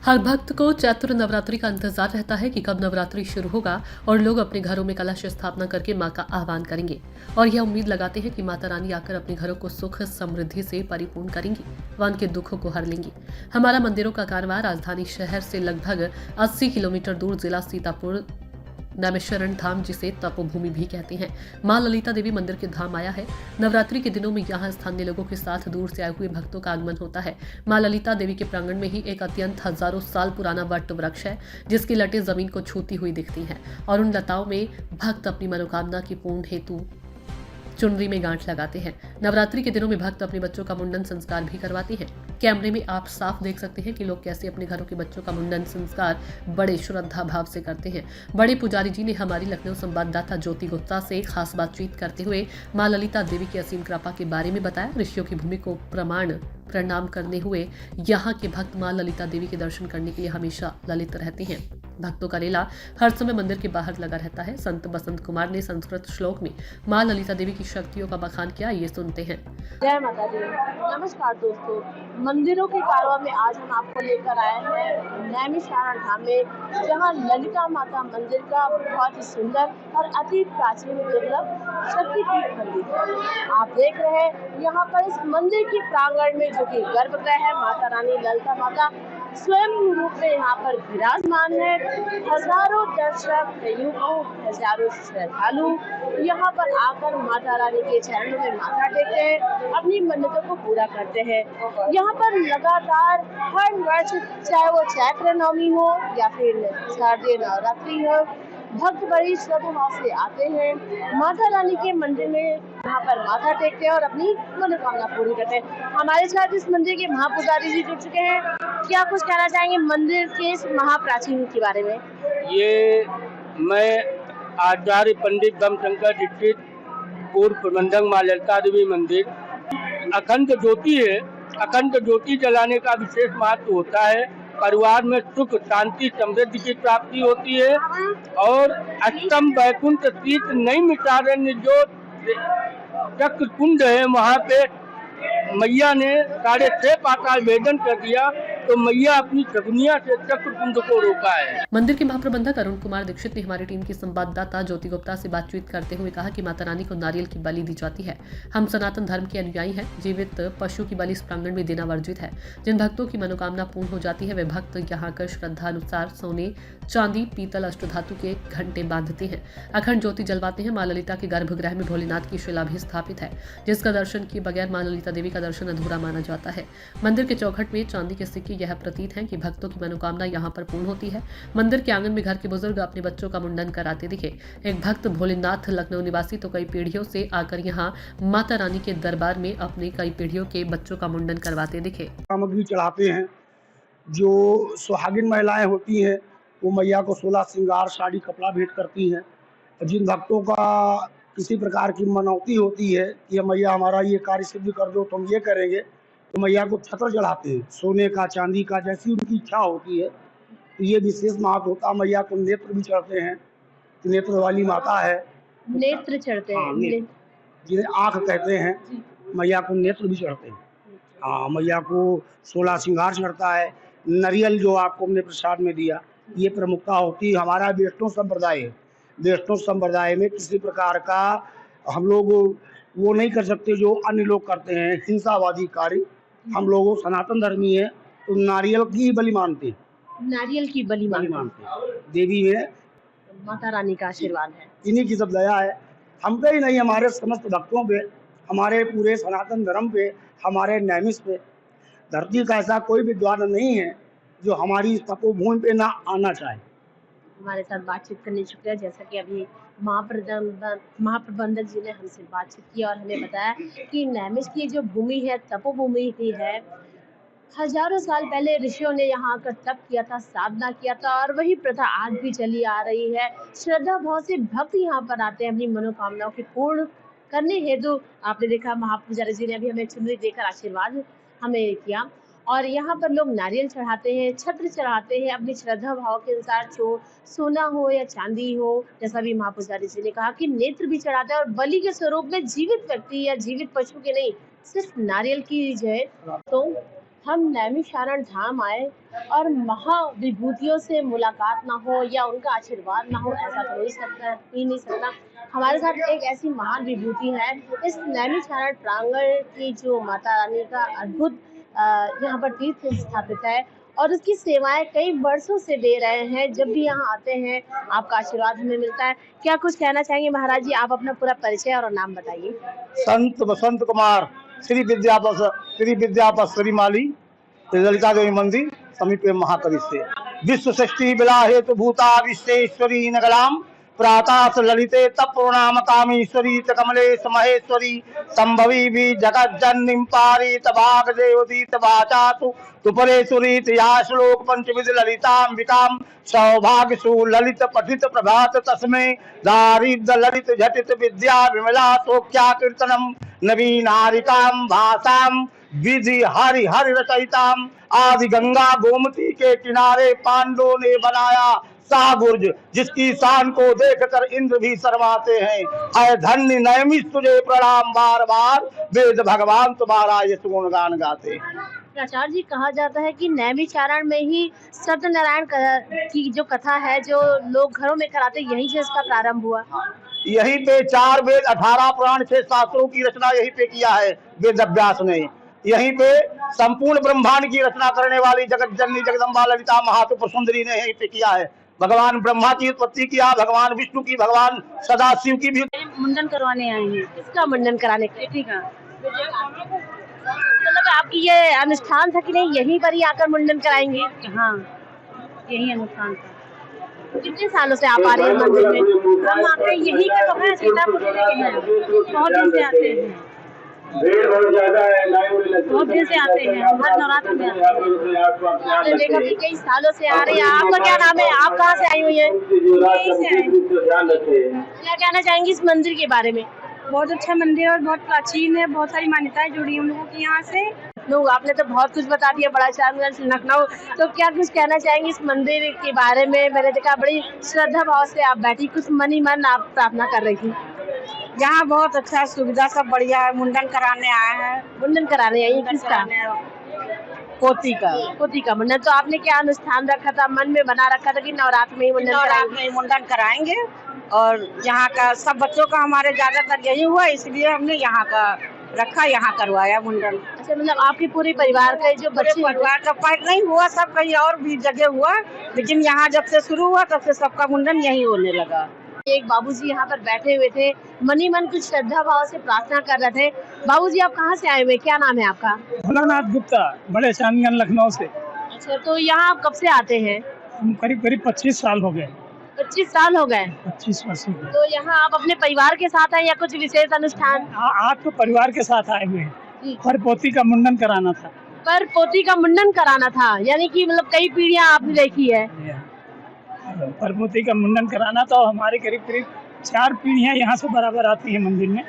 हर भक्त को चैत्र नवरात्रि का इंतजार रहता है कि कब नवरात्रि शुरू होगा और लोग अपने घरों में कलश स्थापना करके मां का आह्वान करेंगे और यह उम्मीद लगाते हैं कि माता रानी आकर अपने घरों को सुख समृद्धि से परिपूर्ण करेंगी व उनके दुखों को हर लेंगी। हमारा मंदिरों का कारवां राजधानी शहर से लगभग 80 किलोमीटर दूर जिला सीतापुर नैमिषारण्य धाम, जिसे तपोभूमि भी कहते हैं, मां ललिता देवी मंदिर के धाम आया है। नवरात्रि के दिनों में यहां स्थानीय लोगों के साथ दूर से आए हुए भक्तों का आगमन होता है। मां ललिता देवी के प्रांगण में ही एक अत्यंत हजारों साल पुराना वट वृक्ष है, जिसकी लटें जमीन को छूती हुई दिखती हैं और उन लताओं में भक्त अपनी मनोकामना की पूर्ण हेतु चुनरी में गांठ लगाते हैं। नवरात्रि के दिनों में भक्त अपने बच्चों का मुंडन संस्कार भी करवाते हैं। कैमरे में आप साफ देख सकते हैं कि लोग कैसे अपने घरों के बच्चों का मुंडन संस्कार बड़े श्रद्धा भाव से करते हैं। बड़े पुजारी जी ने हमारी लखनऊ संवाददाता ज्योति गुप्ता से खास बातचीत करते हुए मां ललिता देवी की असीम कृपा के बारे में बताया। ऋषियों की भूमि को प्रणाम करने हुए यहाँ के भक्त मां ललिता देवी के दर्शन करने के लिए हमेशा ललित रहते हैं। भक्तों का रेला हर समय मंदिर के बाहर लगा रहता है। संत बसंत कुमार ने संस्कृत श्लोक में मां ललिता देवी की शक्तियों का बखान किया, ये सुनते हैं। जय माता दी। नमस्कार दोस्तों, मंदिरों के कारवां में आज हम आपको लेकर आए हैं नैमिषारण्य धाम में, जहां ललिता माता मंदिर का बहुत ही सुंदर और अति प्राचीन दुर्लभ शक्तिपीठ मंदिर है। आप देख रहे हैं यहाँ पर इस मंदिर के प्रांगण में, जो कि गर्भगृह है, माता रानी ललिता माता स्वयं रूप में यहाँ पर विराजमान है। हजारों दर्शक, कईयों हजारों श्रद्धालु यहाँ पर आकर माता रानी के चरणों में माथा टेकते हैं, अपनी मन्नतों को पूरा करते हैं। यहाँ पर लगातार हर वर्ष, चाहे वो चैत्र नवमी हो या फिर शारदीय नवरात्रि हो, भक्त बड़ी श्रद्धा भाव से आते हैं, माता रानी के मंदिर में यहाँ पर माथा टेकते हैं और अपनी मनोकामना पूरी करते हैं। हमारे साथ इस मंदिर के महापुजारी जी जुड़ चुके हैं। क्या कुछ कहना चाहेंगे मंदिर के इस महाप्राचीन के बारे में? ये मैं आचार्य पंडित दमशंकर दीक्षित, पूर्व प्रबंधक मां ललिता देवी मंदिर। अखंड ज्योति है। अखंड ज्योति जलाने का विशेष महत्व होता है। परिवार में सुख, शांति, समृद्धि की प्राप्ति होती है और अष्टम वैकुंठ तीर्थ नैमिषारण्य जो चक्र कुंड है, वहाँ पे मैया ने 6.5 पाताल वेदन कर दिया, तो मैया अपनी शगुनिया से चक्र कुंड को रोका है। मंदिर के महाप्रबंधक अरुण कुमार दीक्षित ने हमारी टीम की संवाददाता ज्योति गुप्ता से बातचीत करते हुए कहा कि माता रानी को नारियल की बलि दी जाती है। हम सनातन धर्म के अनुयायी हैं। जीवित पशु की बलि इस प्रांगण में देना वर्जित है। जिन भक्तों की मनोकामना पूर्ण हो जाती है, वे भक्त यहाँ कर श्रद्धा अनुसार सोने, चांदी, पीतल, अष्टधातु के घंटे बांधते हैं, अखंड ज्योति जलवाते हैं। मां ललिता के गर्भगृह में भोलेनाथ की शिला भी स्थापित है, जिसका दर्शन किए बगैर मां ललिता देवी का दर्शन अधूरा माना जाता है। मंदिर के चौखट में चांदी के सिक्के यह प्रतीत है कि भक्तों की मनोकामना यहाँ पर पूर्ण होती है। मंदिर के आंगन में घर के बुजुर्ग अपने बच्चों का मुंडन कराते दिखे। एक भक्त भोलेनाथ लखनऊ निवासी तो कई पीढ़ियों से आकर यहाँ माता रानी के दरबार में अपने कई पीढ़ियों के बच्चों का मुंडन करवाते दिखे। सामग्री चढ़ाते हैं। जो सुहागिन महिलाएं होती हैं, वो मैया को 16 श्रृंगार, साड़ी, कपड़ा भेंट करती हैं। जिन भक्तों का किसी प्रकार की मनौती होती है कि मैया हमारा ये कार्य सिद्ध कर दो, तो हम ये करेंगे, तो मैया को छत्र चढ़ाते हैं, सोने का, चांदी का, जैसी उनकी इच्छा होती है। तो ये विशेष महत्व होता है। मैया को नेत्र भी चढ़ते हैं, नेत्र वाली माता है। नेत्र चढ़ते हैं, जिन्हें आँख कहते हैं, मैया को नेत्र भी चढ़ते हैं। हाँ, मैया को 16 श्रृंगार चढ़ता है। नारियल जो आपको हमने प्रसाद में दिया, ये प्रमुखता होती है। हमारा वैष्णव संप्रदाय है। वैष्णव संप्रदाय में किसी प्रकार का हम लोग वो नहीं कर सकते जो अन्य लोग करते हैं, हिंसावादी कार्य। हम लोग सनातन धर्मी है, तो नारियल की बलि मानते हैं। नारियल की बलि मानते हैं। देवी में माता रानी का आशीर्वाद है, इन्हीं की सब दया है। हम पे ही नहीं, हमारे समस्त भक्तों पे, हमारे पूरे सनातन धर्म पे, हमारे नैमिष पे। धरती का ऐसा कोई विद्वान नहीं है जो हमारी तपोभूमि पे ना आना चाहे। हमारे साथ बातचीत करने शुक्रिया। जैसा कि अभी महाप्रबंधक जी ने हमसे बातचीत की और हमें बताया कि नैमिष की जो भूमि है, तपोभूमि ही है। हजारों साल पहले ऋषियों ने यहाँ आकर तप किया था, साधना किया था, और वही प्रथा आज भी चली आ रही है। श्रद्धा भाव से भक्त यहाँ पर आते हैं अपनी मनोकामनाओं की पूर्ण करने हेतु। आपने देखा महापुजारी जी ने अभी हमें चुनरी देकर आशीर्वाद हमें किया, और यहाँ पर लोग नारियल चढ़ाते हैं, छत्र चढ़ाते हैं अपनी श्रद्धा भाव के अनुसार, जो सोना हो या चांदी हो। जैसा भी महापुजारी जी ने कहा कि नेत्र भी चढ़ाते हैं, और बलि के स्वरूप में जीवित व्यक्ति या जीवित पशु के नहीं, सिर्फ नारियल की जो है तो हम नैमिषारण धाम आए और महाविभूतियों से मुलाकात ना हो या उनका आशीर्वाद ना हो, ऐसा तो ही नहीं सकता। हमारे साथ एक ऐसी महान विभूति है। इस नैमिषारण प्रांगण की जो माता रानी का अद्भुत यहाँ पर तीर्थ स्थापित है और उसकी सेवाएं कई वर्षों से दे रहे हैं। जब भी यहाँ आते हैं आपका आशीर्वाद हमें मिलता है। क्या कुछ कहना चाहेंगे महाराज जी? आप अपना पूरा परिचय और नाम बताइए। संत बसंत कुमार, श्री विद्यापत श्रीमाली, ललिता देवी मंदिर समीपे महाकवि से। विश्व सृष्टि बिला हेतु भूता विश्वेश्वरी नगलाम प्रातः ललिते तत्प्रणाम कामेश्वरी कमलेश महेश्वरी संभवी भी जगत जननीं पारी तभाग देवदीत वाचातु तुपरेश्वरी या श्लोक पंचविध ललितांबिकां सौभाग्य सुललित पठित प्रभात तस्मै दारिद्र ललित झटित विद्या विमला सोख्या कीर्तनम नवीनारिकां भाषां विधि हरि हरि रचयितां। आदि गंगा गोमती के किनारे पांडवों ने बनाया साबुर्ज, जिसकी शान को देखकर इंद्र भी शर्माते हैं। है धन्य नैमिष तुझे प्रणाम बार बार, वेद भगवान तुम्हारा यश गुणगान गाते। आचार्य जी, कहा जाता है कि नैमिषारण में ही सत्यनारायण की जो कथा है, जो लोग घरों में कराते, यहीं से इसका प्रारंभ हुआ। यहीं पे 4 वेद 18 पुराण 6 शास्त्रों की रचना यहीं पे किया है वेद व्यास ने। यहीं पे संपूर्ण ब्रह्मांड की रचना करने वाली जगत जननी जगदम्बा ललिता महात्रिपुर सुंदरी ने यहीं पे किया है। भगवान ब्रह्मा की उत्पत्ति किया, भगवान विष्णु की, भगवान सदाशिव की भी। मुंडन करवाने आए हैं। किसका मुंडन कराने? बेटी का। मतलब आपकी ये अनुष्ठान था कि नहीं यहीं पर ही आकर मुंडन कराएंगे? हाँ, यही अनुष्ठान था। कितने सालों से आप आ रहे हैं मंदिर में? हम आते यही का तो है, सीतापुर जिले के हैं, बहुत दिन से आते हैं। बहुत ज्यादा है, बहुत दिन से आते हैं, हर नवरात्र में आते हैं। आपने देखा कि कई सालों से आ रहे हैं। आपका क्या नाम है? आप कहाँ से आई हुई हैं? क्या कहना चाहेंगी इस मंदिर के बारे में? बहुत अच्छा मंदिर और बहुत प्राचीन है, बहुत सारी मान्यताएं जुड़ी हैं हम लोगों की यहाँ से। लोग आपने तो बहुत कुछ बता दिया, बड़ा चार लखनऊ। तो क्या कुछ कहना चाहेंगे इस मंदिर के बारे में? मैंने देखा बड़ी श्रद्धा भाव से आप बैठी, कुछ मन ही मन आप प्रार्थना कर रही थी। यहाँ बहुत अच्छा सुविधा सब बढ़िया है। मुंडन कराने आए हैं। मुंडन कराने आई? किसका? पोती का। पोती का मुंडन। तो आपने क्या अनुष्ठान रखा था, मन में बना रखा था कि नवरात्र में ही मुंडन कराएंगे? और यहाँ का सब बच्चों का हमारे ज्यादातर यही हुआ, इसलिए हमने यहाँ का रखा, यहाँ करवाया मुंडन। अच्छा, मतलब आपके पूरे परिवार का जो बच्चे परिवार का पाठ नहीं हुआ, सब कहीं और भी जगह हुआ, लेकिन यहाँ जब से शुरू हुआ तब से सबका मुंडन यही होने लगा। एक बाबूजी यहाँ पर बैठे हुए थे, मन ही मन कुछ श्रद्धा भाव से प्रार्थना कर रहे थे। बाबूजी, आप कहाँ से आए हुए? क्या नाम है आपका? भोलानाथ गुप्ता, बड़े चांदगंज लखनऊ से। अच्छा, तो यहाँ आप कब से आते हैं? करीब 25 साल हो गए। 25 साल हो गए? 25 वर्ष हो गए। तो यहाँ आप अपने परिवार के साथ आए या कुछ विशेष अनुष्ठान? आप तो परिवार के साथ आए हुए हैं। पर पोती का मुंडन कराना था। पर पोती का मुंडन कराना था, यानी कि मतलब कई पीढ़ियाँ आपने देखी है। पर पोती का मुंडन कराना था। हमारे करीब 4 पीढ़ियाँ यहाँ से बराबर आती है मंदिर में।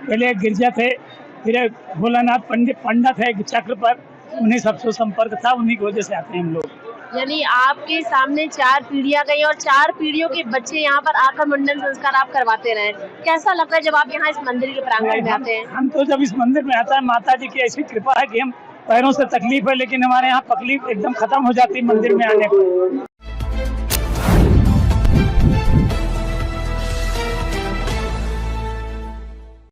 पहले एक गिरजा थे, फिर एक भोलानाथ पंडित है चक्र पर, उन्हीं सबसे संपर्क था, उन्हीं की वजह से आते हैं हम लोग। यानी आपके सामने 4 पीढ़ियां गई और 4 पीढ़ियों के बच्चे यहाँ पर आकर मुंडन संस्कार आप करवाते रहे। कैसा लगता है जब आप यहाँ इस मंदिर के प्रांगण में आते हैं? हम तो जब इस मंदिर में आता है, माता जी की ऐसी कृपा है कि हम पैरों से तकलीफ है लेकिन हमारे यहाँ तकलीफ एकदम खत्म हो जाती है मंदिर में आने पर।